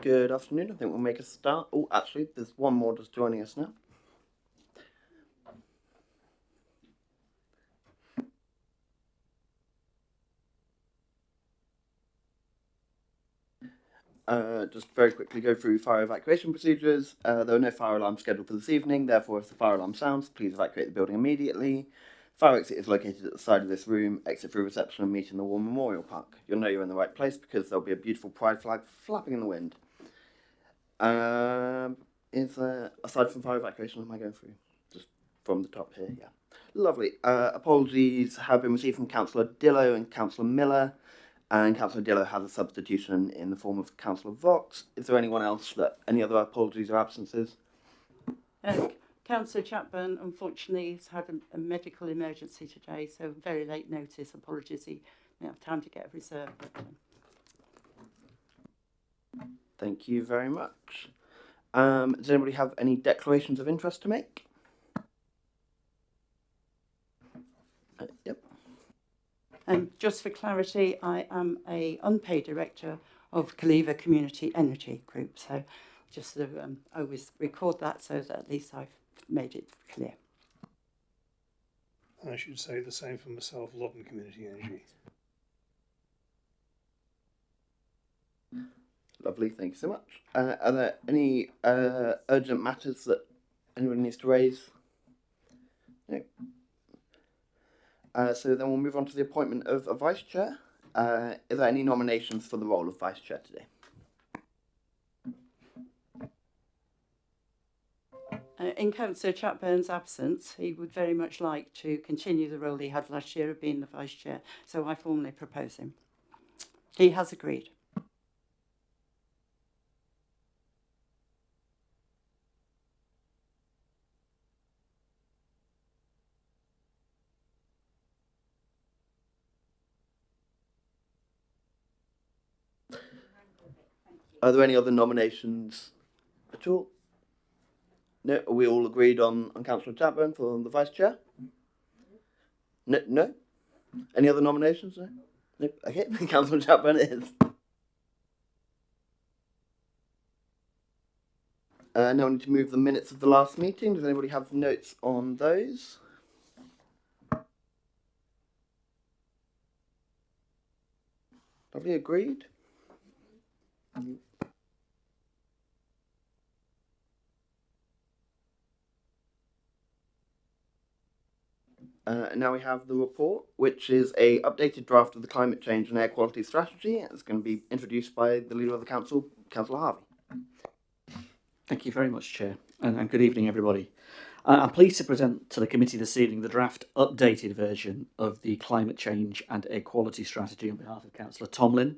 Good afternoon. I think we'll make a start. Oh, actually, there's one more just joining us now. Just very quickly go through fire evacuation procedures. There are no fire alarms scheduled for this evening. Therefore, if the fire alarm sounds, please evacuate the building immediately. Fire exit is located at the side of this room. Exit through reception and meet in the War Memorial Park. You'll know you're in the right place because there'll be a beautiful pride flag flapping in the wind. Is there, aside from fire evacuation, am I going through? Just from the top here, yeah. Lovely. Apologies have been received from Councillor Dillo and Councillor Miller, and Councillor Dillo has a substitution in the form of Councillor Vox. Is there anyone else that, any other apologies or absences? Councillor Chapman, unfortunately, has had a medical emergency today, so very late notice. Apologies, he didn't have time to get a reserve. Thank you very much. Does anybody have any declarations of interest to make? Yep. Just for clarity, I am a unpaid director of Caliva Community Energy Group, so just sort of always record that so that at least I've made it clear. I should say the same for myself, Loddon Community Energy. Lovely, thank you so much. Are there any urgent matters that anyone needs to raise? No. So then we'll move on to the appointment of a vice chair. Are there any nominations for the role of vice chair today? In Councillor Chapburn's absence, he would very much like to continue the role he had last year of being the vice chair, so I formally propose him. He has agreed. Are there any other nominations at all? No, are we all agreed on Councillor Chapburn for the vice chair? No, no? Any other nominations? No? No? Okay, Councillor Chapburn it is. Now we need to move the minutes of the last meeting. Does anybody have notes on those? Lovely, agreed. Now we have the report, which is a updated draft of the climate change and air quality strategy. It's going to be introduced by the leader of the council, Councillor Harvey. Thank you very much, Chair, and good evening, everybody. I'm pleased to present to the committee this evening the draft updated version of the climate change and air quality strategy on behalf of Councillor Tomlin.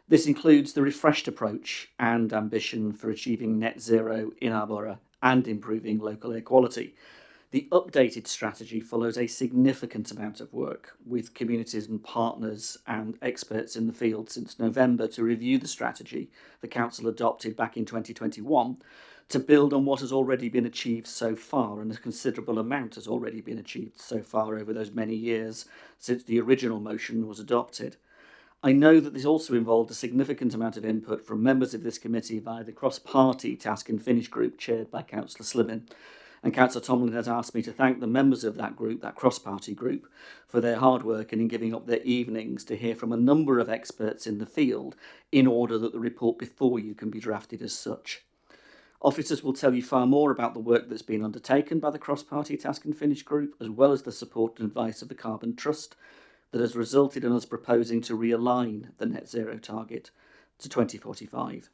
This includes the refreshed approach and ambition for achieving net zero in our borough and improving local air quality. The updated strategy follows a significant amount of work with communities and partners and experts in the field since November to review the strategy the Council adopted back in 2021 to build on what has already been achieved so far, and a considerable amount has already been achieved so far over those many years since the original motion was adopted. I know that this also involved a significant amount of input from members of this committee via the cross-party task and finish group chaired by Councillor Slimmon. And Councillor Tomlin has asked me to thank the members of that group, that cross-party group, for their hard work and in giving up their evenings to hear from a number of experts in the field in order that the report before you can be drafted as such. Officers will tell you far more about the work that's been undertaken by the cross-party task and finish group, as well as the support and advice of the Carbon Trust that has resulted in us proposing to realign the net zero target to 2045.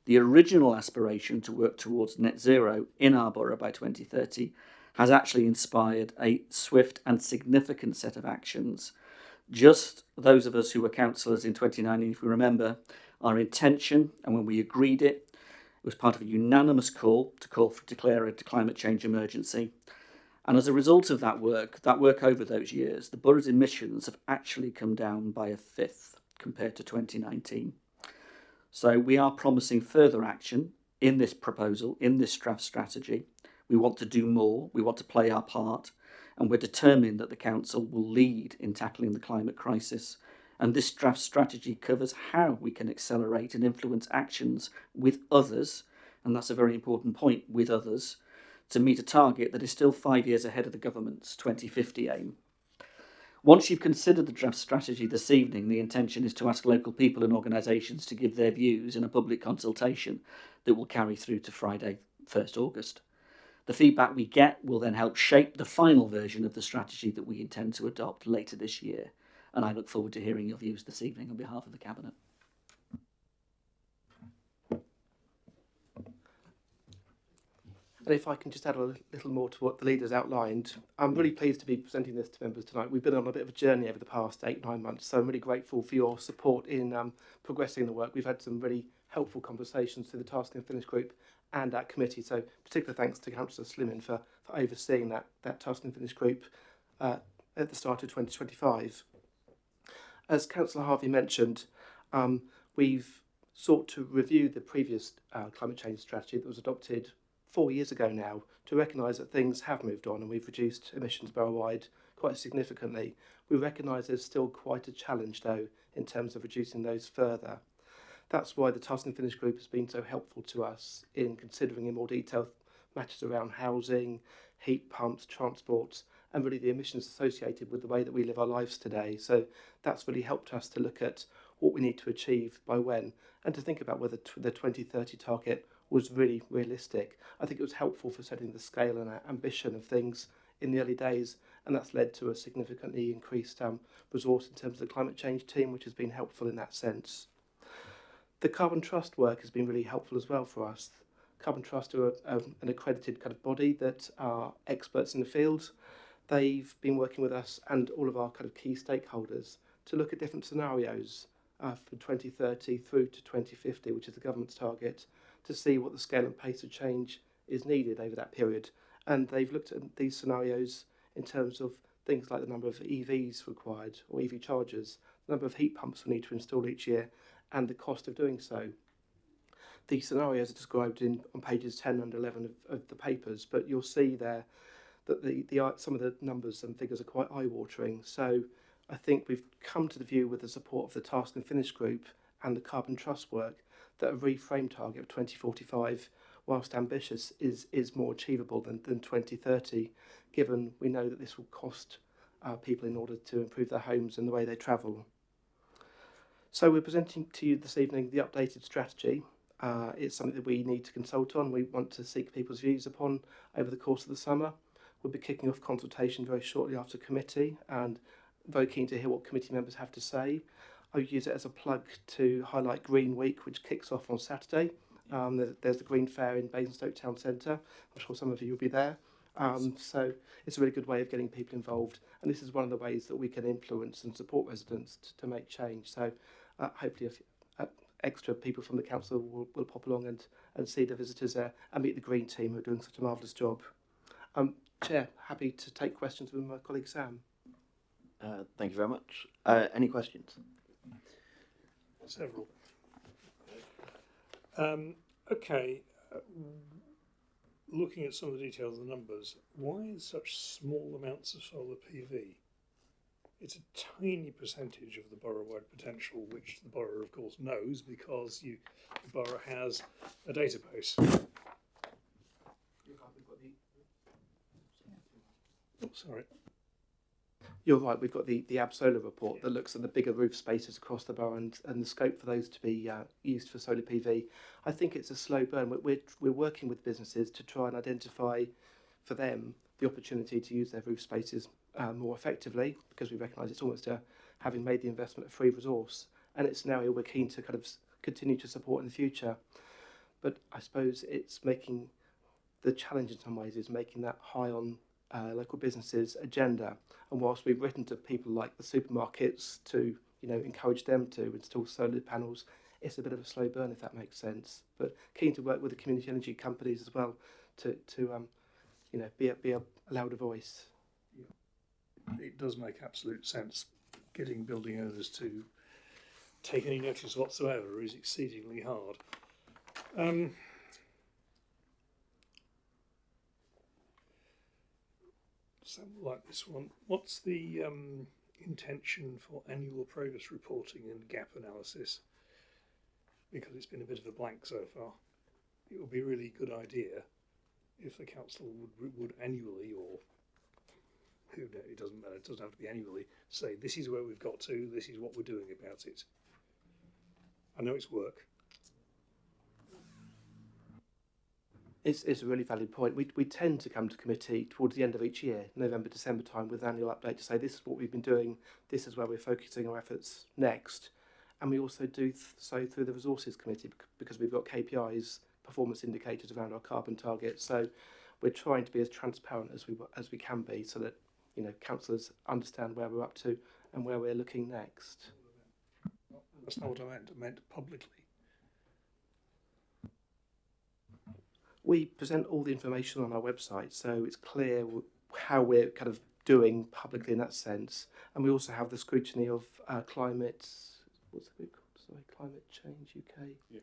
The original aspiration to work towards net zero in our borough by 2030 has actually inspired a swift and significant set of actions. Just those of us who were councillors in 2019, if we remember, our intention, and when we agreed it, it was part of a unanimous call to declare a climate change emergency. And as a result of that work over those years, the borough's emissions have actually come down by a fifth compared to 2019. So we are promising further action in this proposal, in this draft strategy. We want to do more, we want to play our part, and we're determined that the council will lead in tackling the climate crisis And this draft strategy covers how we can accelerate and influence actions with others, and that's a very important point, with others, to meet a target that is still 5 years ahead of the government's 2050 aim. Once you've considered the draft strategy this evening, the intention is to ask local people and organisations to give their views in a public consultation that will carry through to Friday, 1st August. The feedback we get will then help shape the final version of the strategy that we intend to adopt later this year. And I look forward to hearing your views this evening on behalf of the Cabinet. And if I can just add a little more to what the leaders outlined, I'm really pleased to be presenting this to members tonight. We've been on a bit of a journey over the past 8-9 months, so I'm really grateful for your support in progressing the work. We've had some really helpful conversations through the Task and Finish group and that committee, so particular thanks to Councillor Slimin for overseeing that Task and Finish group at the start of 2025. As Councillor Harvey mentioned, we've sought to review the previous climate change strategy that was adopted 4 years ago now, to recognise that things have moved on and we've reduced emissions borough-wide quite significantly. We recognise there's still quite a challenge though in terms of reducing those further. That's why the Task and Finish group has been so helpful to us in considering in more detail matters around housing, heat pumps, transport, and really the emissions associated with the way that we live our lives today. So that's really helped us to look at what we need to achieve by when, and to think about whether the 2030 target was really realistic. I think it was helpful for setting the scale and ambition of things in the early days, and that's led to a significantly increased resource in terms of the climate change team, which has been helpful in that sense. The Carbon Trust work has been really helpful as well for us. Carbon Trust are an accredited kind of body that are experts in the field. They've been working with us and all of our kind of key stakeholders to look at different scenarios from 2030 through to 2050, which is the government's target, to see what the scale and pace of change is needed over that period. And they've looked at these scenarios in terms of things like the number of EVs required, or EV chargers, the number of heat pumps we need to install each year, and the cost of doing so. These scenarios are described on pages 10 and 11 of the papers, but you'll see there that some of the numbers and figures are quite eye-watering. So I think we've come to the view, with the support of the Task and Finish group and the Carbon Trust work, that a reframed target of 2045, whilst ambitious, is more achievable than 2030, given we know that this will cost people in order to improve their homes and the way they travel. So we're presenting to you this evening the updated strategy. It's something that we need to consult on. We want to seek people's views upon over the course of the summer. We'll be kicking off consultation very shortly after committee, and very keen to hear what committee members have to say. I'll use it as a plug to highlight Green Week, which kicks off on Saturday. There's the Green Fair in Basingstoke Town Centre. I'm sure some of you will be there. So it's a really good way of getting people involved. And this is one of the ways that we can influence and support residents to make change. So hopefully extra people from the council will pop along and see the visitors there and meet the Green team, who are doing such a marvellous job. Chair, happy to take questions with my colleague Sam. Thank you very much. Any questions? Several. Okay. Looking at some of the details of the numbers, why such small amounts of solar PV? It's a tiny percentage of the borough-wide potential, which the borough, of course, knows because the borough has a database. Oh, sorry. You're right, we've got the ABSOLAR report that looks at the bigger roof spaces across the borough and the scope for those to be used for solar PV. I think it's a slow burn. We're working with businesses to try and identify for them the opportunity to use their roof spaces more effectively, because we recognise it's almost having made the investment a free resource, and it's an area we're keen to kind of continue to support in the future. But I suppose it's making the challenge in some ways is making that high on local businesses' agenda. And whilst we've written to people like the supermarkets to encourage them to install solar panels, it's a bit of a slow burn, if that makes sense. But keen to work with the community energy companies as well to be a louder voice. It does make absolute sense. Getting building owners to take any notice whatsoever is exceedingly hard. Something like this one. What's the intention for annual progress reporting and gap analysis, because it's been a bit of a blank so far. It would be a really good idea if the council would annually, or who knows, it doesn't matter, it doesn't have to be annually, say this is where we've got to, this is what we're doing about it. I know it's work. It's a really valid point. We tend to come to committee towards the end of each year, November, December time, with an annual update to say this is what we've been doing, this is where we're focusing our efforts next. And we also do so through the resources committee because we've got KPIs, performance indicators around our carbon targets. So we're trying to be as transparent as we can be, so that councillors understand where we're up to and where we're looking next. That's not what I meant. I meant publicly. We present all the information on our website, so it's clear how we're kind of doing publicly in that sense. And we also have the scrutiny of climate. What's it called? Sorry, Climate Change UK. Yeah,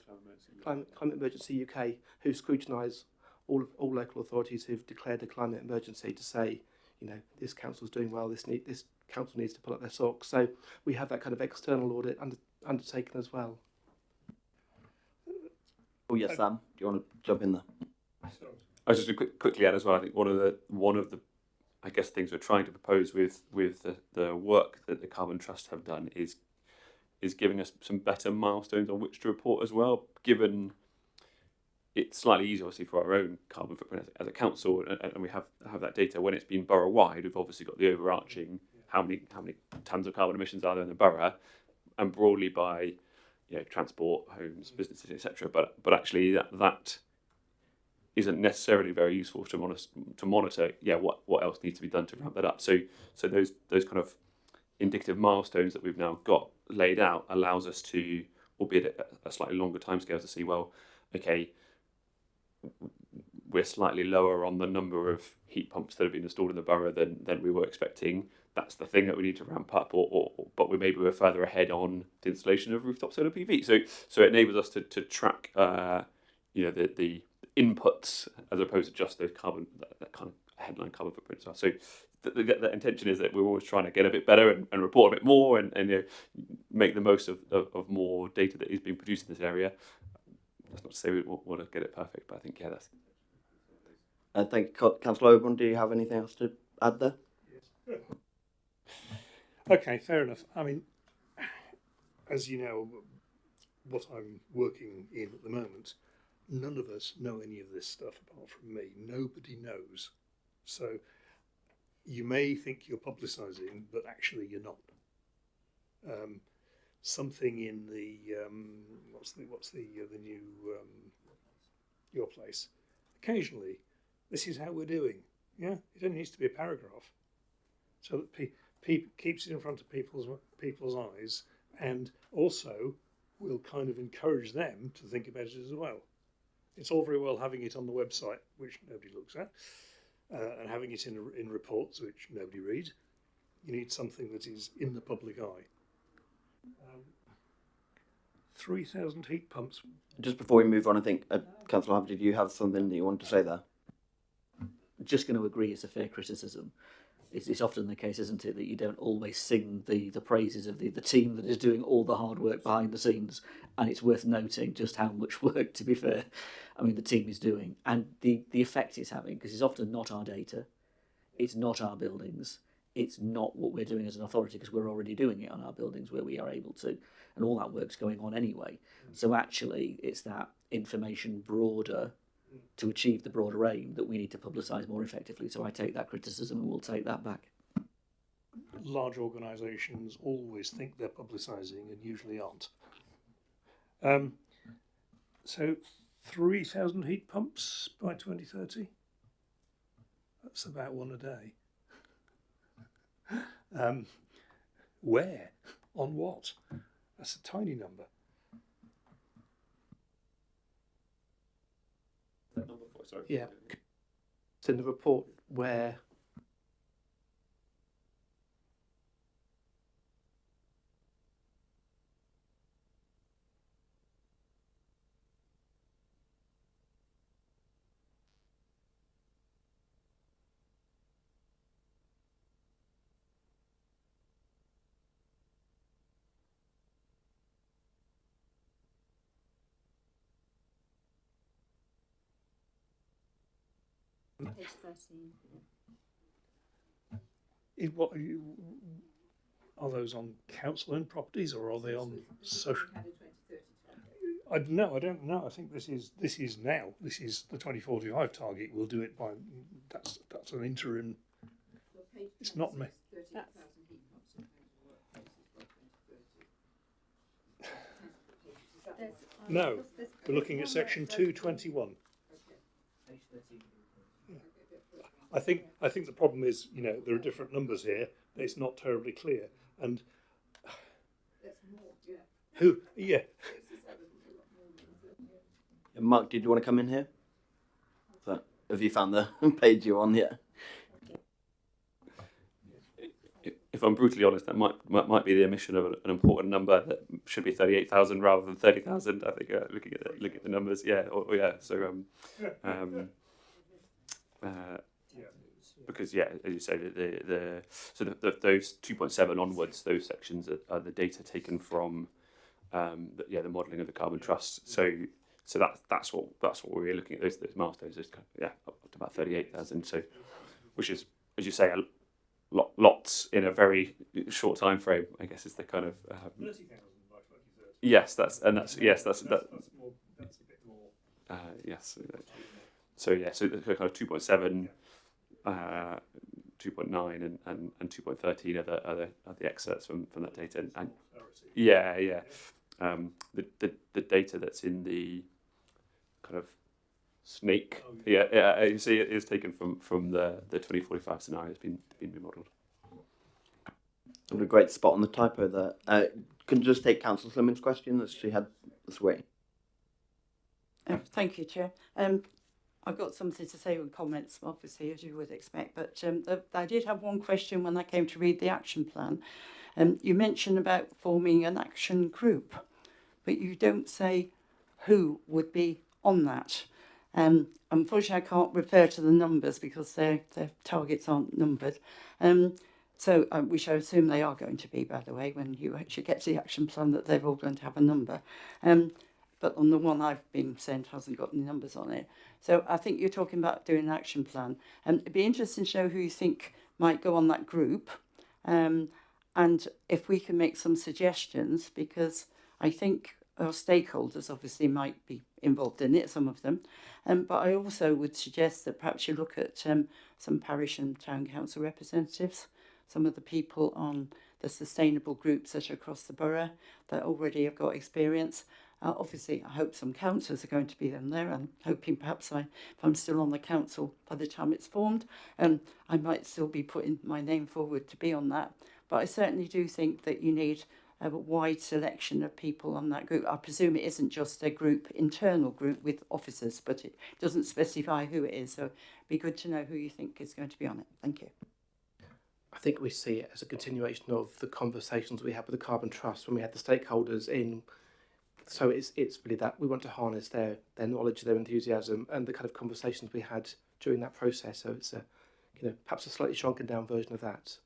Climate Emergency UK, who scrutinise all local authorities who've declared a climate emergency to say, this council's doing well. This council needs to pull up their socks. So we have that kind of external audit undertaken as well. Oh yes, Sam, do you want to jump in there? I was just to quickly add as well. I think one of the I guess things we're trying to propose with the work that the Carbon Trust have done is giving us some better milestones on which to report as well. Given it's slightly easier, obviously, for our own carbon footprint as a council, and we have that data when it's been borough wide. We've obviously got the overarching how many tons of carbon emissions are there in the borough, and broadly by transport, homes, businesses, etc. But actually that isn't necessarily very useful to monitor. What else needs to be done to ramp that up? So those kind of indicative milestones that we've now got laid out allows us to, albeit at a slightly longer timescale, to see, well, okay, we're slightly lower on the number of heat pumps that have been installed in the borough than we were expecting. That's the thing that we need to ramp up, but we're further ahead on the installation of rooftop solar PV. So it enables us to track the inputs as opposed to just those carbon, that kind of headline carbon footprint stuff. So the intention is that we're always trying to get a bit better and report a bit more and make the most of more data that is being produced in this area. That's not to say we want to get it perfect, but I think that's. Thank you, Councillor Oban. Do you have anything else to add there? Yes. Okay, fair enough. I mean, as you know, what I'm working in at the moment, none of us know any of this stuff apart from me. Nobody knows. So you may think you're publicising, but actually you're not. Something in the what's the new your place? Occasionally, this is how we're doing. Yeah, it only needs to be a paragraph, so that keeps it in front of people's eyes, and also will kind of encourage them to think about it as well. It's all very well having it on the website, which nobody looks at, and having it in reports, which nobody reads. You need something that is in the public eye. 3,000 heat pumps. Just before we move on, I think, Councillor Hubb, did you have something that you wanted to say there? Just going to agree, it's a fair criticism. It's often the case, isn't it, that you don't always sing the praises of the team that is doing all the hard work behind the scenes, and it's worth noting just how much work, to be fair, the team is doing, and the effect it's having, because it's often not our data, it's not our buildings, it's not what we're doing as an authority, because we're already doing it on our buildings where we are able to, and all that work's going on anyway. So actually, it's that information broader to achieve the broader aim that we need to publicise more effectively. So I take that criticism and we'll take that back. Large organisations always think they're publicising and usually aren't. So 3,000 heat pumps by 2030? That's about one a day. Where? On what? That's a tiny number. Sorry. Yeah, it's in the report where Page 13. What are those on council-owned properties or are they on social? I don't know. I think this is now. This is the 2045 target. We'll do it by that's an interim. It's not me. No, we're looking at section 221. I think the problem is, there are different numbers here. It's not terribly clear. And who? Yeah. Mark, did you want to come in here? Have you found the page you're on yet? If I'm brutally honest, that might be the omission of an important number that should be 38,000 rather than 30,000. I think looking at the numbers, yeah, yeah. So because as you say, those 2.7 onwards, those sections are the data taken from the modelling of the carbon trust. So that's what we're looking at. Those milestones is up to about 38,000. So which is, as you say, lots in a very short time frame. I guess is the kind of 30,000 by 2030. Yes, that's a bit more. Yes. So the kind of 2.7, 2.9, and 2.13 are the excerpts from that data. And the data that's in the kind of snake. You see, it is taken from the 2045 scenario. It's been remodelled. A great spot on the typo there. Can you just take Councillor Slimming's question that she had this way? Thank you, Chair. I've got something to say with comments, obviously, as you would expect, but I did have one question when I came to read the action plan. You mentioned about forming an action group, but you don't say who would be on that. Unfortunately, I can't refer to the numbers because their targets aren't numbered. So we shall assume they are going to be, by the way, when you actually get to the action plan, that they're all going to have a number. But on the one I've been sent hasn't got any numbers on it. So I think you're talking about doing an action plan. It'd be interesting to know who you think might go on that group. And if we can make some suggestions, because I think our stakeholders obviously might be involved in it, some of them. But I also would suggest that perhaps you look at some parish and town council representatives, some of the people on the sustainable groups that are across the borough that already have got experience. Obviously, I hope some councillors are going to be in there. I'm hoping perhaps if I'm still on the council by the time it's formed, I might still be putting my name forward to be on that. But I certainly do think that you need a wide selection of people on that group. I presume it isn't just a internal group with officers, but it doesn't specify who it is. So it'd be good to know who you think is going to be on it. Thank you. I think we see it as a continuation of the conversations we had with the Carbon Trust when we had the stakeholders in. So it's really that we want to harness their knowledge, their enthusiasm, and the kind of conversations we had during that process. So it's perhaps a slightly shrunken down version of that.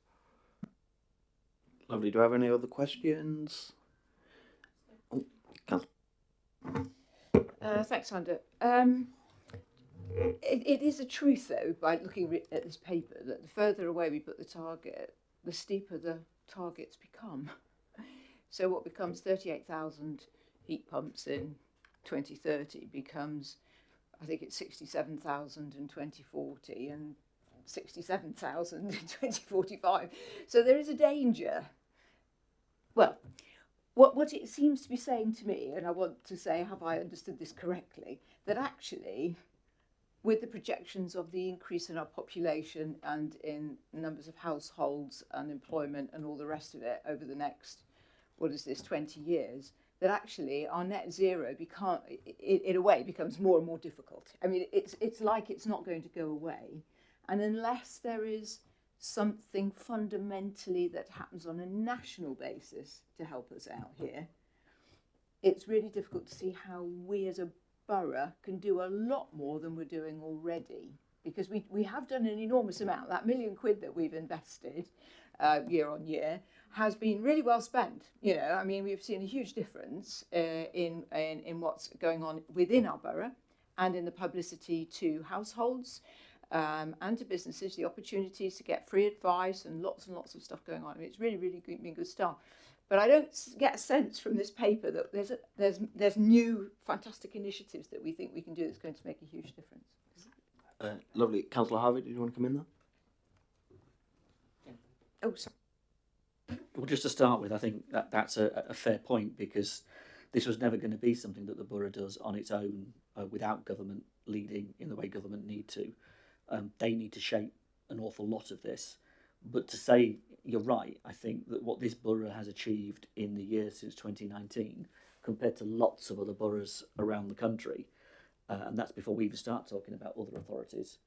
Lovely. Do I have any other questions? Thanks, Sander. It is a truth, though, by looking at this paper, that the further away we put the target, the steeper the targets become. So what becomes 38,000 heat pumps in 2030 becomes, I think it's 67,000 in 2040 and 67,000 in 2045. So there is a danger. Well, what it seems to be saying to me, and I want to say, have I understood this correctly, that actually, with the projections of the increase in our population and in numbers of households and employment and all the rest of it over the next, 20 years, that actually our net zero in a way becomes more and more difficult. I mean, it's like it's not going to go away. And unless there is something fundamentally that happens on a national basis to help us out here, it's really difficult to see how we as a borough can do a lot more than we're doing already. Because we have done an enormous amount. That £1 million that we've invested year on year has been really well spent. I mean, we've seen a huge difference in what's going on within our borough and in the publicity to households. and to businesses the opportunities to get free advice and lots of stuff going on. I mean, it's really been good stuff. But I don't get a sense from this paper that there's new fantastic initiatives that we think we can do that's going to make a huge difference. Lovely. Councillor Harvey, did you want to come in there? Oh, sorry. Well, just to start with, I think that's a fair point, because this was never going to be something that the borough does on its own without government leading in the way government need to. They need to shape an awful lot of this. But to say, you're right, I think that what this borough has achieved in the year since 2019, compared to lots of other boroughs around the country, and that's before we even start talking about other authorities,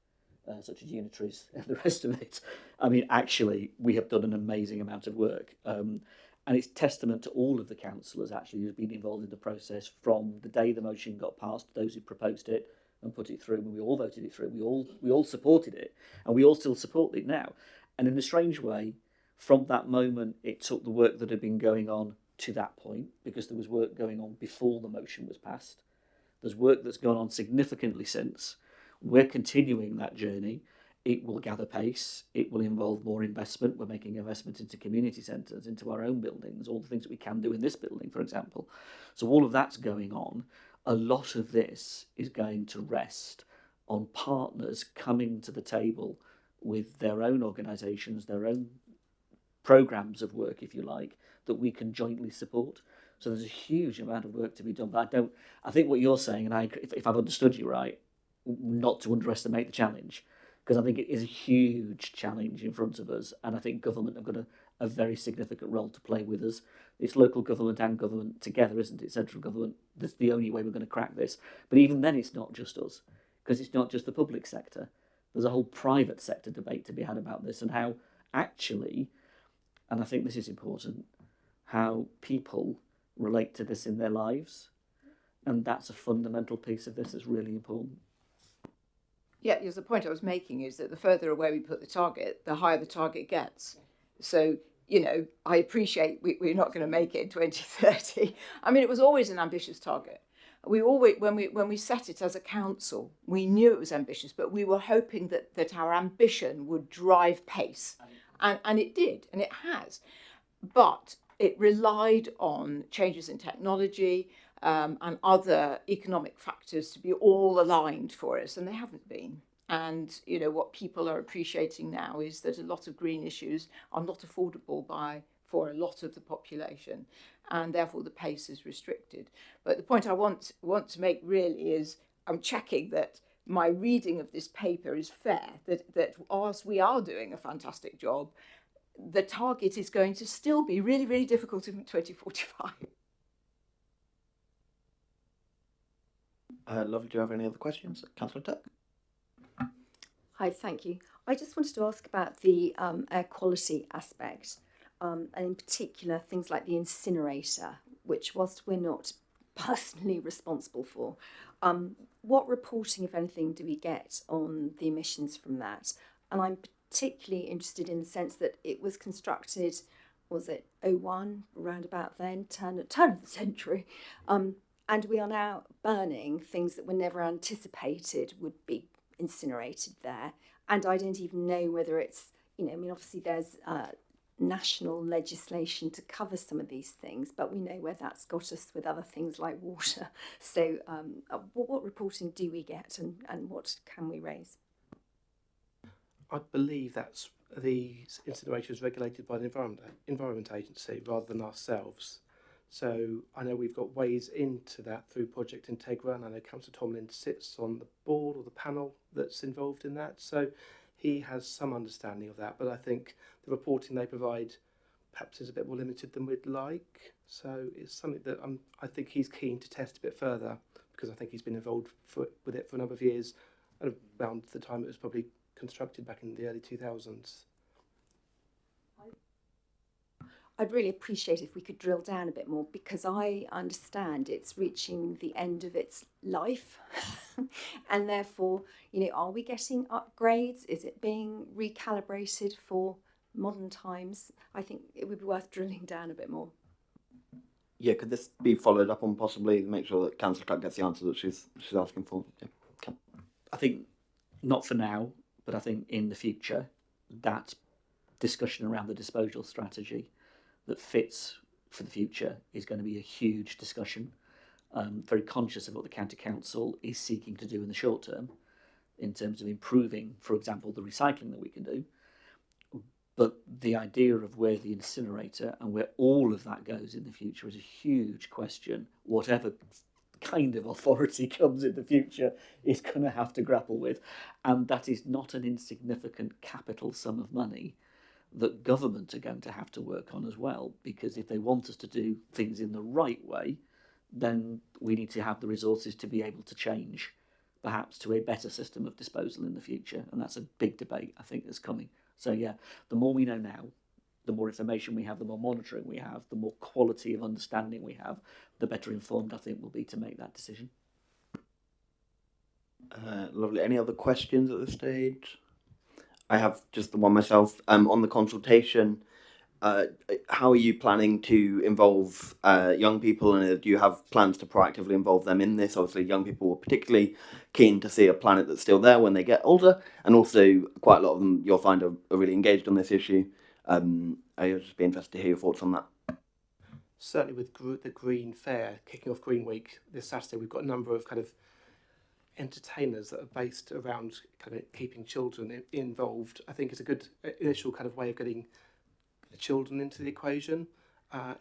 such as unitaries and the rest of it. I mean, actually, we have done an amazing amount of work. And it's testament to all of the councillors actually who've been involved in the process from the day the motion got passed, those who proposed it and put it through, and we all voted it through. We all supported it, and we all still support it now. And in a strange way, from that moment, it took the work that had been going on to that point, because there was work going on before the motion was passed. There's work that's gone on significantly since. We're continuing that journey. It will gather pace. It will involve more investment. We're making investment into community centres, into our own buildings, all the things that we can do in this building, for example. So all of that's going on. A lot of this is going to rest on partners coming to the table with their own organisations, their own programmes of work, if you like, that we can jointly support. So there's a huge amount of work to be done. But I think what you're saying, and if I've understood you right, not to underestimate the challenge, because I think it is a huge challenge in front of us, and I think government have got a very significant role to play with us. It's local government and government together, isn't it? Central government. That's the only way we're going to crack this. But even then, it's not just us, because it's not just the public sector. There's a whole private sector debate to be had about this, and how actually, and I think this is important, how people relate to this in their lives. And that's a fundamental piece of this that's really important. Yeah, yes, the point I was making is that the further away we put the target, the higher the target gets. So, you know, I appreciate we're not going to make it in 2030. I mean, it was always an ambitious target. We always, when we set it as a council, we knew it was ambitious, but we were hoping that our ambition would drive pace. And it did, and it has. But it relied on changes in technology, and other economic factors to be all aligned for us, and they haven't been. And you know what people are appreciating now is that a lot of green issues are not affordable for a lot of the population, and therefore the pace is restricted. But the point I want to make really is I'm checking that my reading of this paper is fair, that whilst we are doing a fantastic job, the target is going to still be really difficult in 2045. Lovely. Do you have any other questions? Councillor Tuck? Hi, thank you. I just wanted to ask about the air quality aspect, and in particular things like the incinerator, which whilst we're not personally responsible for, what reporting, if anything, do we get on the emissions from that? And I'm particularly interested in the sense that it was constructed, was it 01, around about then, turn of the century, and we are now burning things that were never anticipated would be incinerated there. And I don't even know whether it's, you know, I mean, obviously there's national legislation to cover some of these things, but we know where that's got us with other things like water. So what reporting do we get, and what can we raise? I believe that's the incinerator is regulated by the Environment Agency rather than ourselves. So I know we've got ways into that through Project Integra, and I know Councillor Tomlin sits on the board or the panel that's involved in that. So he has some understanding of that, but I think the reporting they provide perhaps is a bit more limited than we'd like. So it's something that I think he's keen to test a bit further, because I think he's been involved with it for a number of years, around the time it was probably constructed back in the early 2000s. I'd really appreciate if we could drill down a bit more, because I understand it's reaching the end of its life and therefore, you know, are we getting upgrades? Is it being recalibrated for modern times? I think it would be worth drilling down a bit more. Yeah, could this be followed up on, possibly, to make sure that Councillor Clark gets the answer that she's asking for? Yeah. I think not for now. But I think in the future, that discussion around the disposal strategy that fits for the future is going to be a huge discussion. Very conscious of what the county council is seeking to do in the short term in terms of improving, for example, the recycling that we can do. But the idea of where the incinerator and where all of that goes in the future is a huge question. Whatever kind of authority comes in the future is going to have to grapple with. And that is not an insignificant capital sum of money that government are going to have to work on as well, because if they want us to do things in the right way, then we need to have the resources to be able to change perhaps to a better system of disposal in the future. And that's a big debate, I think, that's coming. So yeah, the more we know now, the more information we have, the more monitoring we have, the more quality of understanding we have, the better informed I think we'll be to make that decision. Lovely. Any other questions at this stage? I have just the one myself. On the consultation, how are you planning to involve young people, and do you have plans to proactively involve them in this? Obviously, young people are particularly keen to see a planet that's still there when they get older, and also quite a lot of them you'll find are really engaged on this issue. I'd just be interested to hear your thoughts on that. Certainly with the Green Fair kicking off Green Week this Saturday, we've got a number of kind of entertainers that are based around kind of keeping children involved. I think it's a good initial kind of way of getting the children into the equation.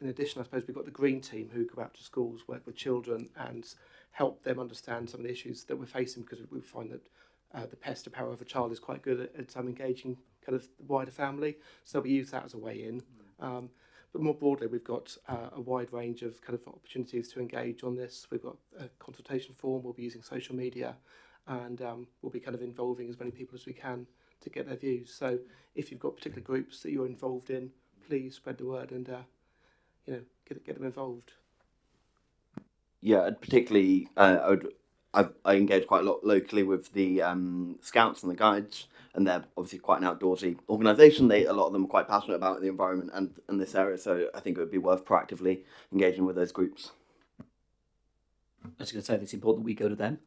In addition, I suppose we've got the Green Team who go out to schools, work with children and help them understand some of the issues that we're facing, because we find that the pest to power of a child is quite good at engaging kind of the wider family. So we use that as a way in. But more broadly, we've got a wide range of kind of opportunities to engage on this. We've got a consultation forum, we'll be using social media, and we'll be kind of involving as many people as we can to get their views. So if you've got particular groups that you're involved in, please spread the word and get them involved. Yeah, particularly I engage quite a lot locally with the Scouts and the Guides, and they're obviously quite an outdoorsy organisation. A lot of them are quite passionate about the environment and this area, so I think it would be worth proactively engaging with those groups. I was going to say it's important that we go to them.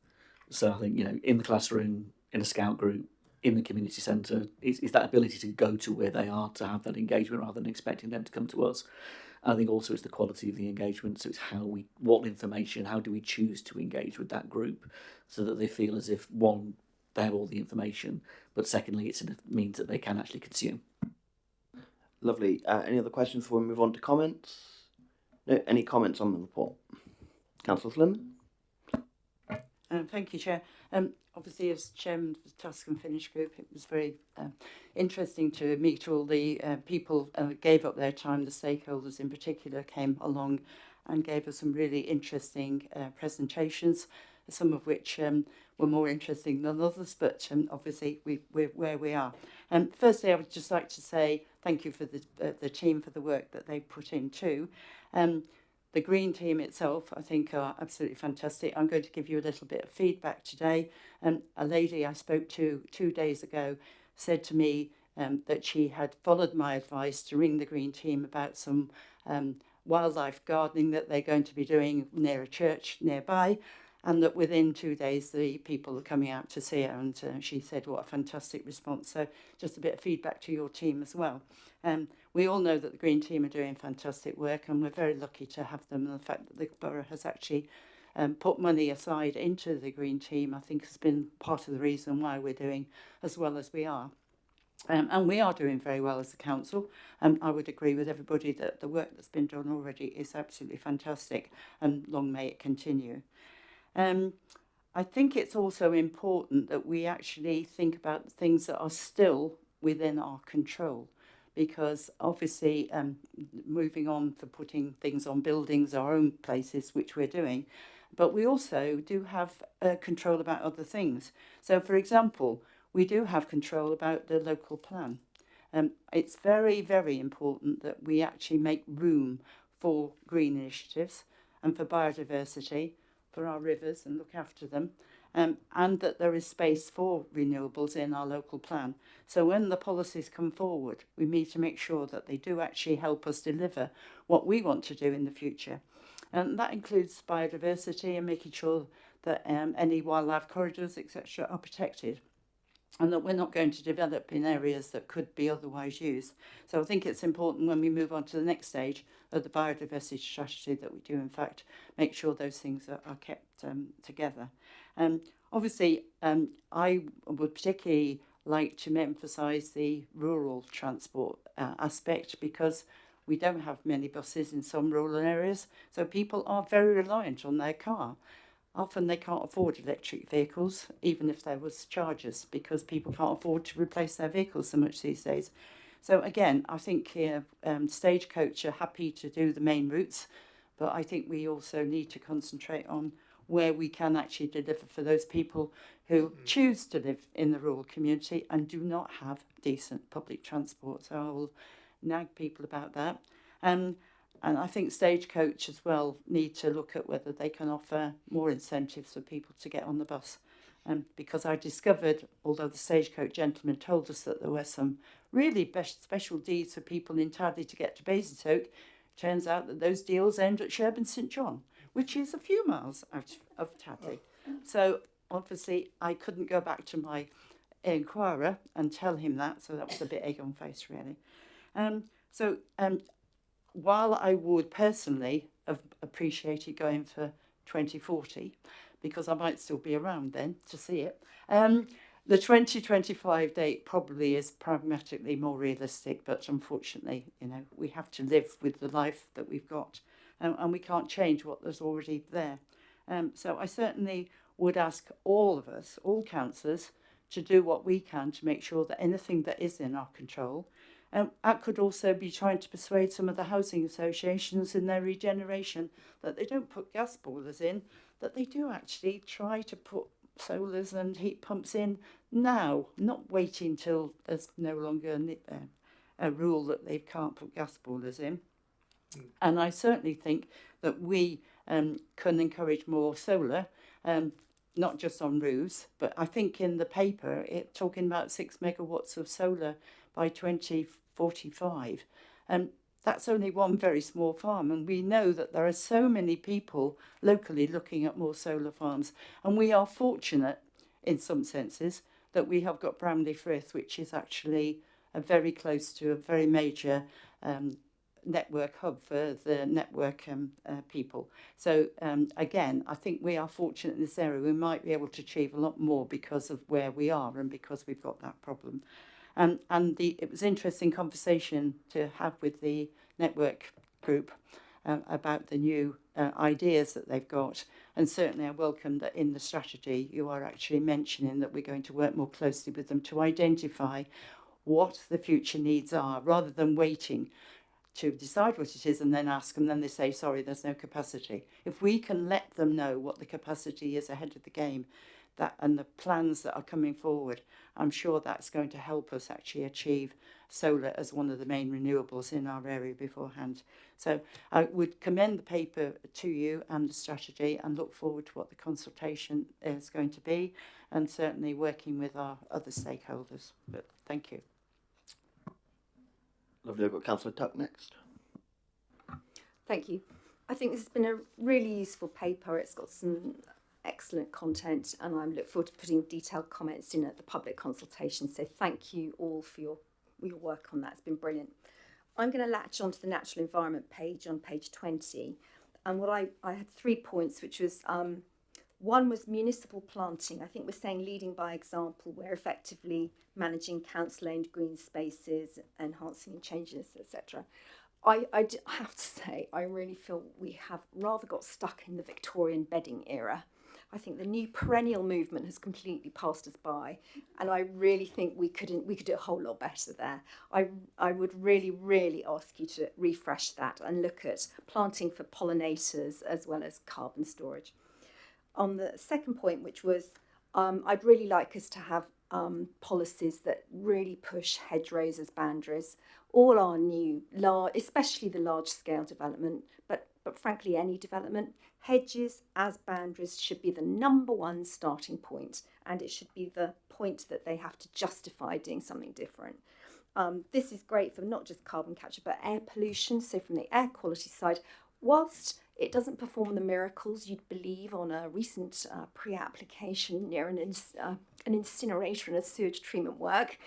So I think, in the classroom, in a Scout group, in the community centre, is that ability to go to where they are, to have that engagement rather than expecting them to come to us. I think also it's the quality of the engagement. So it's what information, how do we choose to engage with that group so that they feel as if, one, they have all the information, but secondly, it's a means that they can actually consume. Lovely. Any other questions before we move on to comments? No. Any comments on the report? Councillor Flynn? Thank you, Chair. Obviously, as Chairman of the Task and Finish Group, it was very interesting to meet all the people who gave up their time. The stakeholders in particular came along and gave us some really interesting presentations, some of which were more interesting than others, but obviously we're where we are. Firstly, I would just like to say thank you for the team for the work that they put in too. The Green Team itself, I think, are absolutely fantastic. I'm going to give you a little bit of feedback today. A lady I spoke to 2 days ago said to me that she had followed my advice to ring the Green Team about some wildlife gardening that they're going to be doing near a church nearby, and that within 2 days the people are coming out to see her, and she said what a fantastic response. So just a bit of feedback to your team as well. We all know that the Green Team are doing fantastic work, and we're very lucky to have them, and the fact that the borough has actually put money aside into the Green Team, I think, has been part of the reason why we're doing as well as we are. And we are doing very well as a council. I would agree with everybody that the work that's been done already is absolutely fantastic, and long may it continue. I think it's also important that we actually think about the things that are still within our control, because obviously moving on for putting things on buildings, our own places, which we're doing, but we also do have control about other things. So, for example, we do have control about the local plan. It's very, very important that we actually make room for green initiatives and for biodiversity, for our rivers, and look after them, and that there is space for renewables in our local plan. So when the policies come forward, we need to make sure that they do actually help us deliver what we want to do in the future. And that includes biodiversity and making sure that any wildlife corridors, etc., are protected. and that we're not going to develop in areas that could be otherwise used. So I think it's important when we move on to the next stage of the biodiversity strategy that we do, in fact, make sure those things are kept together. Obviously, I would particularly like to emphasise the rural transport aspect, because we don't have many buses in some rural areas, so people are very reliant on their car. Often they can't afford electric vehicles, even if there was chargers, because people can't afford to replace their vehicles so much these days. So again, I think here Stagecoach are happy to do the main routes, but I think we also need to concentrate on where we can actually deliver for those people who choose to live in the rural community and do not have decent public transport. So I will nag people about that. And I think Stagecoach as well need to look at whether they can offer more incentives for people to get on the bus. Because I discovered, although the Stagecoach gentleman told us that there were some really special deals for people entirely to get to Basingstoke, turns out that those deals end at Sherburn St John, which is a few miles out of Tadley. So obviously I couldn't go back to my inquirer and tell him that, so that was a bit egg on face really. While I would personally have appreciated going for 2040, because I might still be around then to see it, the 2025 date probably is pragmatically more realistic, but unfortunately, we have to live with the life that we've got, and we can't change what there's already there. So I certainly would ask all of us, all councillors, to do what we can to make sure that anything that is in our control. That could also be trying to persuade some of the housing associations in their regeneration that they don't put gas boilers in, that they do actually try to put solars and heat pumps in now, not waiting till there's no longer a rule that they can't put gas boilers in. And I certainly think that we can encourage more solar, not just on roofs, but I think in the paper it's talking about 6 megawatts of solar by 2045. That's only one very small farm, and we know that there are so many people locally looking at more solar farms, and we are fortunate in some senses that we have got Bramley Frith, which is actually very close to a very major network hub for the network people. So again, I think we are fortunate in this area. We might be able to achieve a lot more because of where we are and because we've got that problem. It was an interesting conversation to have with the network group about the new ideas that they've got. And certainly I welcome that in the strategy you are actually mentioning that we're going to work more closely with them to identify what the future needs are, rather than waiting to decide what it is and then ask them, then they say, sorry, there's no capacity. If we can let them know what the capacity is ahead of the game, that and the plans that are coming forward, I'm sure that's going to help us actually achieve solar as one of the main renewables in our area beforehand. So I would commend the paper to you and the strategy, and look forward to what the consultation is going to be, and certainly working with our other stakeholders. But thank you. Lovely. I've got Councillor Tuck next. Thank you. I think this has been a really useful paper. It's got some excellent content, and I look forward to putting detailed comments in at the public consultation. So thank you all for your work on that. It's been brilliant. I'm going to latch onto the natural environment page on page 20. And what I had 3 points, which was one was municipal planting. I think we're saying leading by example. We're effectively managing council-owned green spaces, enhancing changes, etc. I have to say, I really feel we have rather got stuck in the Victorian bedding era. I think the new perennial movement has completely passed us by, and I really think we could do a whole lot better there. I would really ask you to refresh that and look at planting for pollinators as well as carbon storage. On the second point, which was I'd really like us to have policies that really push hedgerows as boundaries. All our new, especially the large-scale development, but frankly any development, hedges as boundaries should be the number one starting point, and it should be the point that they have to justify doing something different. This is great for not just carbon capture, but air pollution. So from the air quality side, whilst It doesn't perform the miracles you'd believe on a recent pre-application near an incinerator and a sewage treatment work,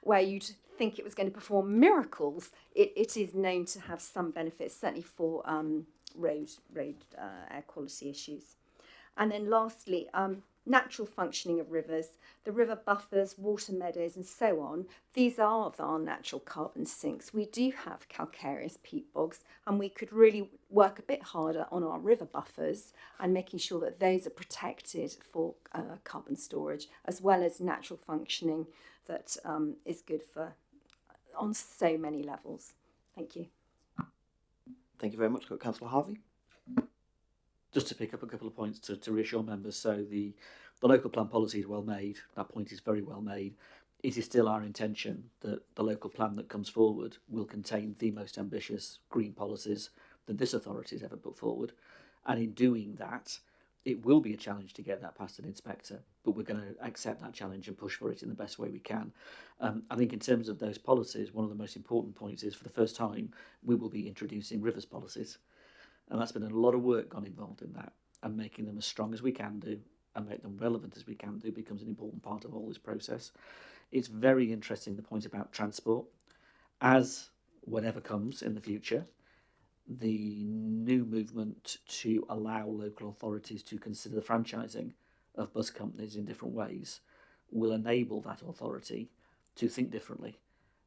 where you'd think it was going to perform miracles. It is known to have some benefits, certainly for road air quality issues. And then lastly, natural functioning of rivers, the river buffers, water meadows and so on. These are our natural carbon sinks. We do have calcareous peat bogs, and we could really work a bit harder on our river buffers and making sure that those are protected for carbon storage, as well as natural functioning that is good for on so many levels. Thank you. Thank you very much, Councillor Harvey. Just to pick up a couple of points to reassure members, so the local plan policy is well made. That point is very well made. It is still our intention that the local plan that comes forward will contain the most ambitious green policies that this authority has ever put forward. And in doing that, it will be a challenge to get that past an inspector, but we're going to accept that challenge and push for it in the best way we can. I think in terms of those policies, one of the most important points is, for the first time, we will be introducing rivers policies. And that's been a lot of work gone involved in that, and making them as strong as we can do and make them relevant as we can do becomes an important part of all this process. It's very interesting, the point about transport. As whatever comes in the future, the new movement to allow local authorities to consider the franchising of bus companies in different ways will enable that authority to think differently.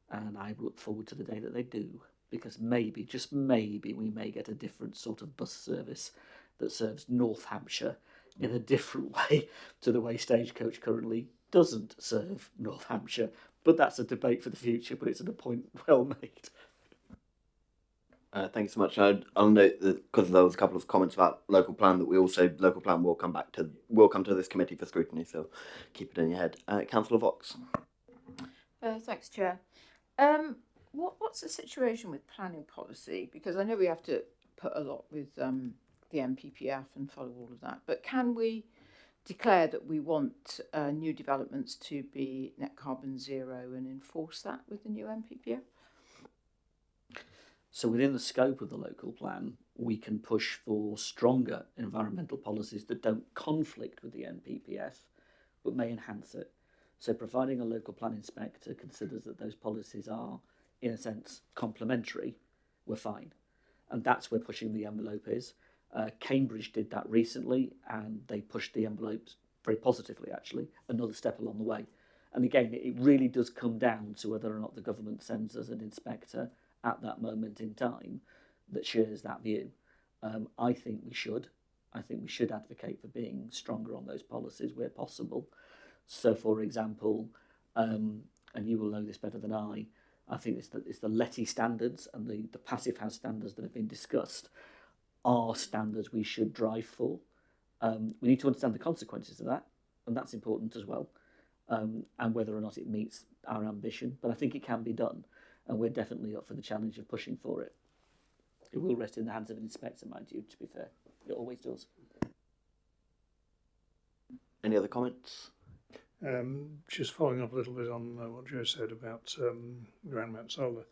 And I look forward to the day that they do, because maybe, just maybe, we may get a different sort of bus service that serves North Hampshire in a different way to the way Stagecoach currently doesn't serve North Hampshire. But that's a debate for the future, but it's a point well made. Thank you so much. I'll note that because there was a couple of comments about local plan, that we also, local plan will come to this committee for scrutiny, so keep it in your head. Councillor Vox. Thanks, Chair. What's the situation with planning policy? Because I know we have to put a lot with the MPPF and follow all of that, but can we declare that we want new developments to be net carbon zero and enforce that with the new MPPF? So within the scope of the local plan, we can push for stronger environmental policies that don't conflict with the NPPF, but may enhance it. So providing a local plan inspector considers that those policies are, in a sense, complementary, we're fine. And that's where pushing the envelope is. Cambridge did that recently, and they pushed the envelopes very positively, actually, another step along the way. And again, it really does come down to whether or not the government sends us an inspector at that moment in time that shares that view. I think we should. I think we should advocate for being stronger on those policies where possible. So, for example, and you will know this better than I think it's the LETI standards and the passive house standards that have been discussed are standards we should drive for. We need to understand the consequences of that, and that's important as well, and whether or not it meets our ambition. But I think it can be done, and we're definitely up for the challenge of pushing for it. It will rest in the hands of an inspector, mind you, to be fair. It always does. Any other comments? Just following up a little bit on what Joe said about Grand Mount Solar.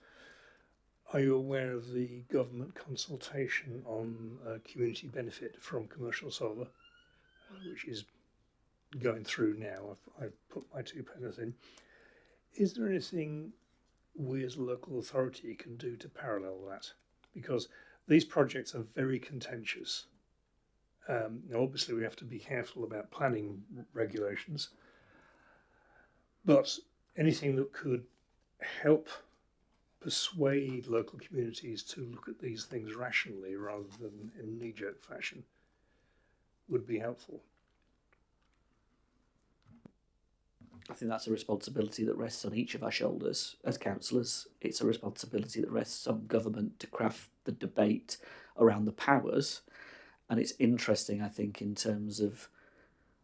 Are you aware of the government consultation on community benefit from commercial solar, which is going through now? I've put my 2 pence in. Is there anything we as a local authority can do to parallel that? Because these projects are very contentious. Now, obviously, we have to be careful about planning regulations, but anything that could help persuade local communities to look at these things rationally rather than in a knee-jerk fashion would be helpful. I think that's a responsibility that rests on each of our shoulders as councillors. It's a responsibility that rests on government to craft the debate around the powers. And it's interesting, I think, in terms of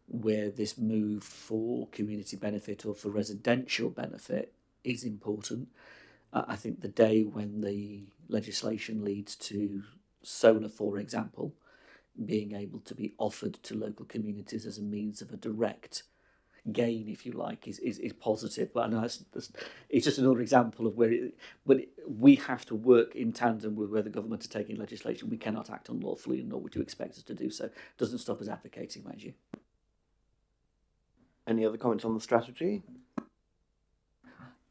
where this move for community benefit or for residential benefit is important. I think the day when the legislation leads to solar, for example, being able to be offered to local communities as a means of a direct gain, if you like, is positive. But I know it's just another example of where we have to work in tandem with where the government are taking legislation. We cannot act unlawfully, nor would you expect us to do so. Doesn't stop us advocating, mind you. Any other comments on the strategy?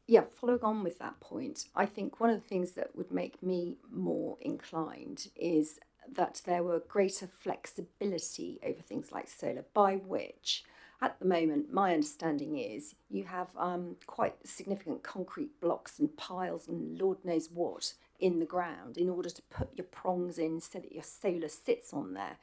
Yeah, following on with that point, I think one of the things that would make me more inclined is that there were greater flexibility over things like solar, by which, at the moment, my understanding is you have quite significant concrete blocks and piles and Lord knows what in the ground in order to put your prongs in so that your solar sits on there.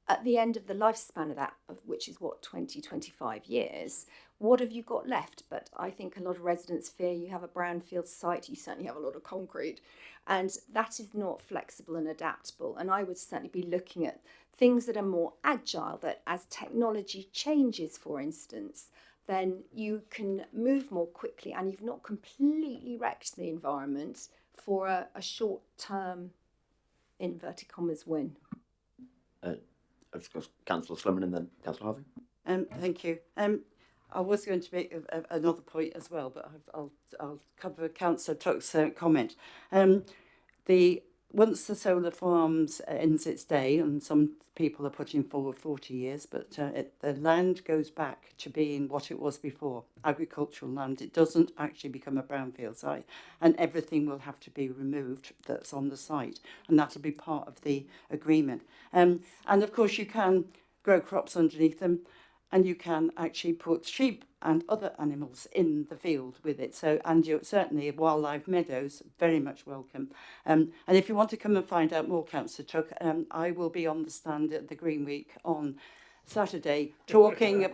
At the end of the lifespan of that, which is what, 20, 25 years, what have you got left? But I think a lot of residents fear you have a brownfield site, you certainly have a lot of concrete, and that is not flexible and adaptable. And I would certainly be looking at things that are more agile, that as technology changes, for instance, then you can move more quickly and you've not completely wrecked the environment for a short-term, inverted commas, win. Councillor Slimon and then Councillor Harvey. Thank you. I was going to make another point as well, but I'll cover Councillor Tuck's comment. Once the solar farms ends its day, and some people are putting forward 40 years, but the land goes back to being what it was before, agricultural land. It doesn't actually become a brownfield site, and everything will have to be removed that's on the site, and that'll be part of the agreement. And of course you can grow crops underneath them, and you can actually put sheep and other animals in the field with it. So, and you're certainly wildlife meadows, very much welcome. And if you want to come and find out more, Councillor Tuck, I will be on the stand at the Green Week on Saturday talking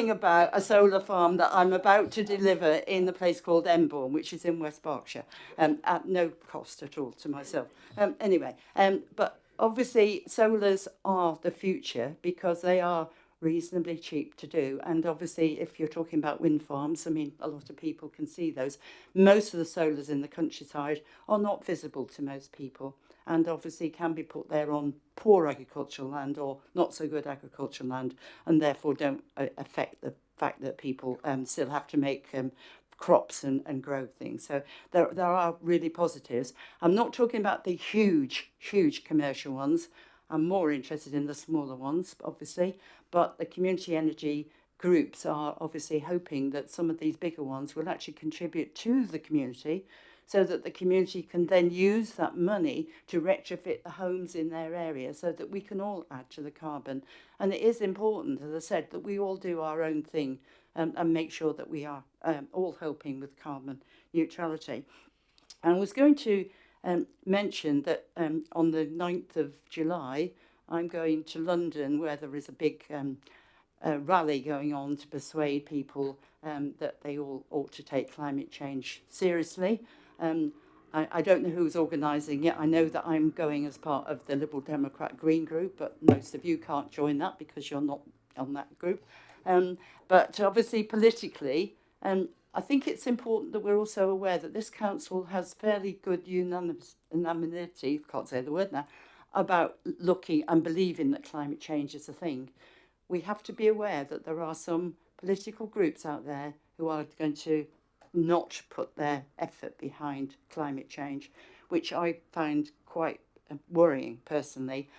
about a solar farm that I'm about to deliver in a place called Emborne, which is in West Berkshire, at no cost at all to myself. But obviously solars are the future because they are reasonably cheap to do, and obviously if you're talking about wind farms, I mean a lot of people can see those. Most of the solars in the countryside are not visible to most people, and obviously can be put there on poor agricultural land or not so good agricultural land, and therefore don't affect the fact that people still have to make crops and grow things. So there are really positives. I'm not talking about the huge commercial ones. I'm more interested in the smaller ones, obviously, but the community energy groups are obviously hoping that some of these bigger ones will actually contribute to the community so that the community can then use that money to retrofit the homes in their area so that we can all add to the carbon. And it is important, as I said, that we all do our own thing and make sure that we are all helping with carbon neutrality. And I was going to mention that on the 9th of July, I'm going to London where there is a big rally going on to persuade people that they all ought to take climate change seriously. I don't know who's organising it. I know that I'm going as part of the Liberal Democrat Green group, but most of you can't join that because you're not on that group. But obviously politically, I think it's important that we're also aware that this council has fairly good unanimity, can't say the word now, about looking and believing that climate change is a thing. We have to be aware that there are some political groups out there who are going to not put their effort behind climate change, which I find quite worrying personally.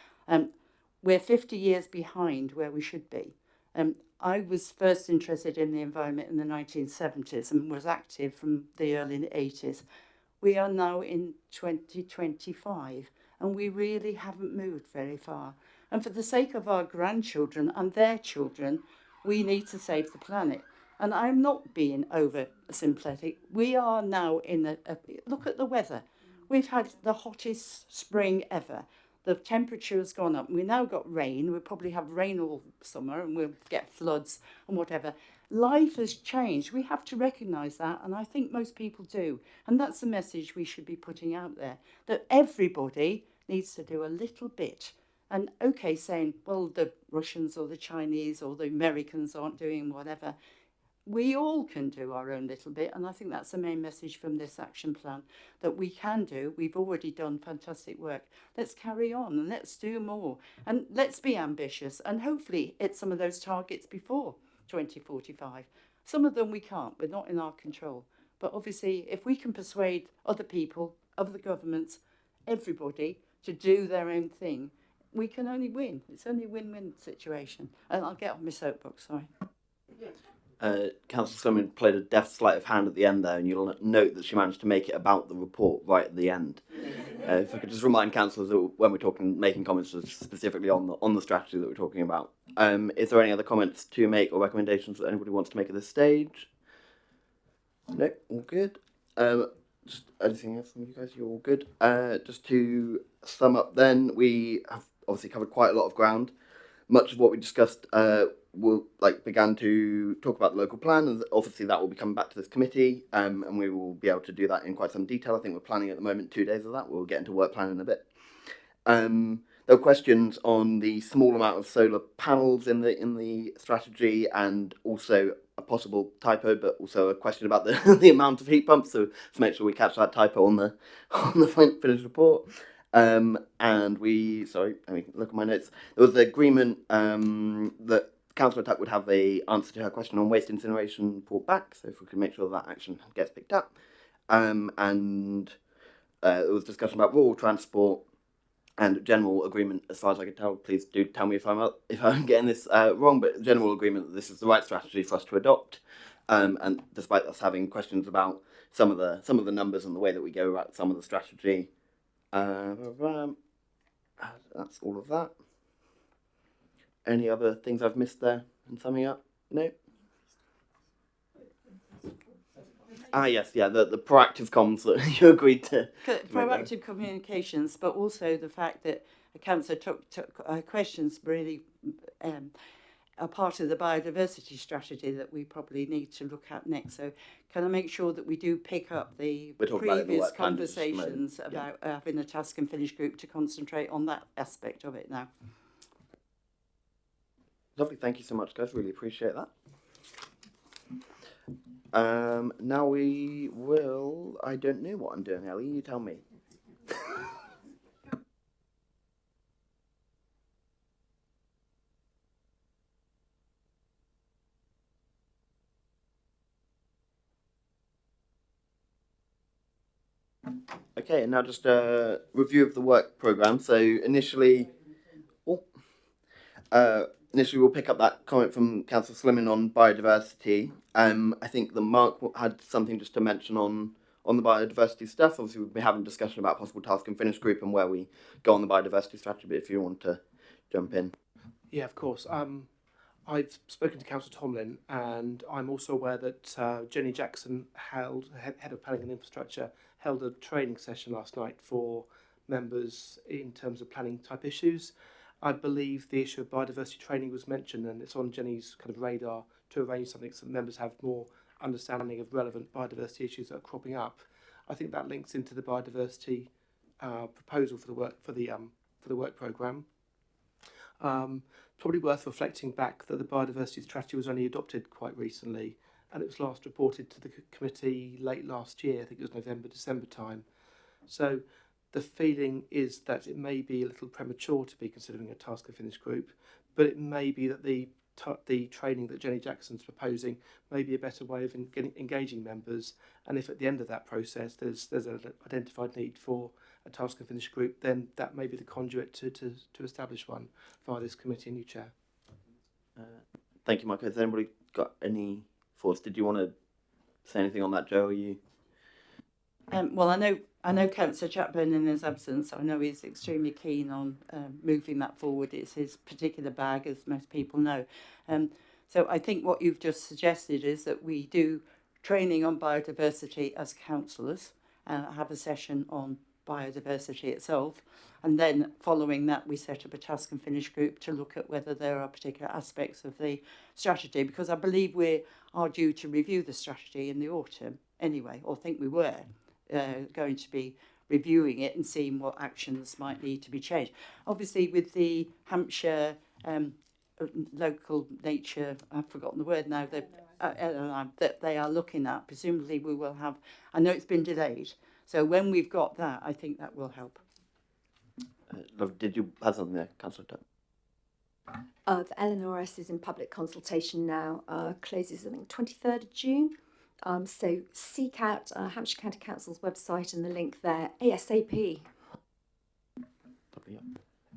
We're 50 years behind where we should be. I was first interested in the environment in the 1970s and was active from the early 80s. We are now in 2025 and we really haven't moved very far. And for the sake of our grandchildren and their children, we need to save the planet. And I'm not being over-sympathetic. We are now in look at the weather. We've had the hottest spring ever. The temperature has gone up. We now got rain. We'll probably have rain all summer and we'll get floods and whatever. Life has changed. We have to recognise that, and I think most people do. And that's the message we should be putting out there, that everybody needs to do a little bit. And okay, saying, well, the Russians or the Chinese or the Americans aren't doing whatever. We all can do our own little bit, and I think that's the main message from this action plan, that we can do. We've already done fantastic work. Let's carry on and let's do more. And let's be ambitious and hopefully hit some of those targets before 2045. Some of them we can't, we're not in our control. But obviously, if we can persuade other people, other governments, everybody to do their own thing, we can only win. It's only a win-win situation. And I'll get on my soapbox, sorry. Councillor Swimming played a deft sleight of hand at the end there, and you'll note that she managed to make it about the report right at the end. If I could just remind councillors that when we're making comments specifically on the strategy that we're talking about. Is there any other comments to make or recommendations that anybody wants to make at this stage? No, all good. Just anything else from you guys? You're all good. Just to sum up, then we have obviously covered quite a lot of ground. Much of what we discussed began to talk about the local plan, and obviously that will be coming back to this committee, and we will be able to do that in quite some detail. I think we're planning at the moment 2 days of that. We'll get into work plan in a bit. There were questions on the small amount of solar panels in the strategy, and also a possible typo, but also a question about the the amount of heat pumps. So to make sure we catch that typo on the finished report. And we, sorry, let me look at my notes. There was the agreement that Councillor Tuck would have a answer to her question on waste incineration report back. So if we could make sure that action gets picked up. And there was discussion about rural transport and general agreement, as far as I can tell. Please do tell me if I'm getting this wrong, but general agreement that this is the right strategy for us to adopt. And despite us having questions about some of the numbers and the way that we go about some of the strategy. That's all of that. Any other things I've missed there in summing up? No? Yes, yeah, the proactive comms that you agreed to proactive communications, but also the fact that the council took questions really are part of the biodiversity strategy that we probably need to look at next. So can I make sure that we do pick up the previous conversations about having a task and finish group to concentrate on that aspect of it now? Lovely, thank you so much, guys. Really appreciate that. Now we will. I don't know what I'm doing, Ellie. You tell me. Okay, and now just a review of the work programme. So initially we'll pick up that comment from Councillor Slimming on biodiversity. I think that Mark had something just to mention on the biodiversity stuff. Obviously, we've been having a discussion about possible task and finish group and where we go on the biodiversity strategy, but if you want to jump in. Yeah, of course. I've spoken to Councillor Tomlin, and I'm also aware that Jenny Jackson, Head of Planning and Infrastructure, held a training session last night for members in terms of planning type issues. I believe the issue of biodiversity training was mentioned, and it's on Jenny's kind of radar to arrange something so that members have more understanding of relevant biodiversity issues that are cropping up. I think that links into the biodiversity proposal for the work programme. Probably worth reflecting back that the biodiversity strategy was only adopted quite recently, and it was last reported to the committee late last year. I think it was November, December time. So the feeling is that it may be a little premature to be considering a task and finish group, but it may be that the training that Jenny Jackson's proposing may be a better way of engaging members, and if at the end of that process there's an identified need for a task and finish group, then that may be the conduit to establish one via this committee and new chair. Thank you, Michael. Has anybody got any thoughts? Did you want to say anything on that, Joe? Or you? Well, I know Councillor Chapman in his absence. I know he's extremely keen on moving that forward. It's his particular bag, as most people know. So I think what you've just suggested is that we do training on biodiversity as councillors, have a session on biodiversity itself, and then following that we set up a task and finish group to look at whether there are particular aspects of the strategy, because I believe we are due to review the strategy in the autumn anyway, or think we were going to be reviewing it and seeing what actions might need to be changed. Obviously with the Hampshire local nature, I've forgotten the word now, that they are looking at, presumably we will have, I know it's been delayed, so when we've got that, I think that will help. Did you have something there, Councillor Tuck? The LNRS is in public consultation now, closes I think 23rd of June. So seek out Hampshire County Council's website and the link there ASAP.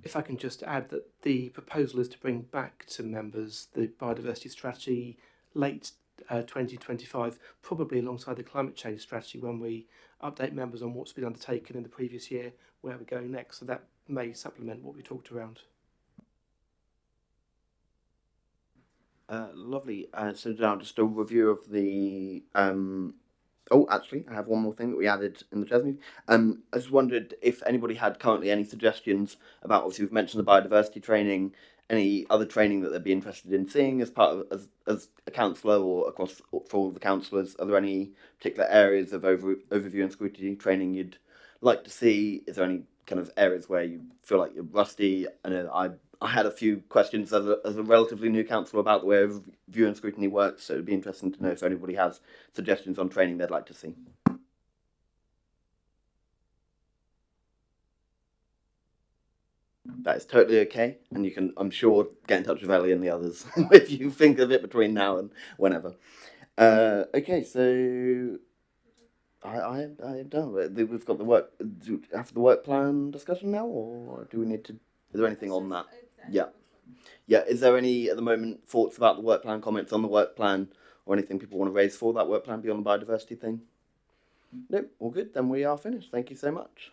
If I can just add that the proposal is to bring back to members the biodiversity strategy late 2025, probably alongside the climate change strategy when we update members on what's been undertaken in the previous year, where we're going next. So that may supplement what we talked around. Lovely. So now just a review of the. Oh, actually, I have one more thing that we added in the Chesney. I just wondered if anybody had currently any suggestions about. Obviously, we've mentioned the biodiversity training. Any other training that they'd be interested in seeing as part of as a councillor or across for all the councillors? Are there any particular areas of overview and scrutiny training you'd like to see? Is there any kind of areas where you feel like you're rusty? I know I had a few questions as a relatively new councillor about the way overview and scrutiny works, so it'd be interesting to know if anybody has suggestions on training they'd like to see. That is totally okay, and you can, I'm sure, get in touch with Ellie and the others if you think of it between now and whenever. Okay, so I am done. We've got the work. Do we have the work plan discussion now, or do we need to? Is there anything on that? Yeah. Yeah. Is there any at the moment thoughts about the work plan, comments on the work plan, or anything people want to raise for that work plan beyond the biodiversity thing? Nope. All good. Then we are finished. Thank you so much.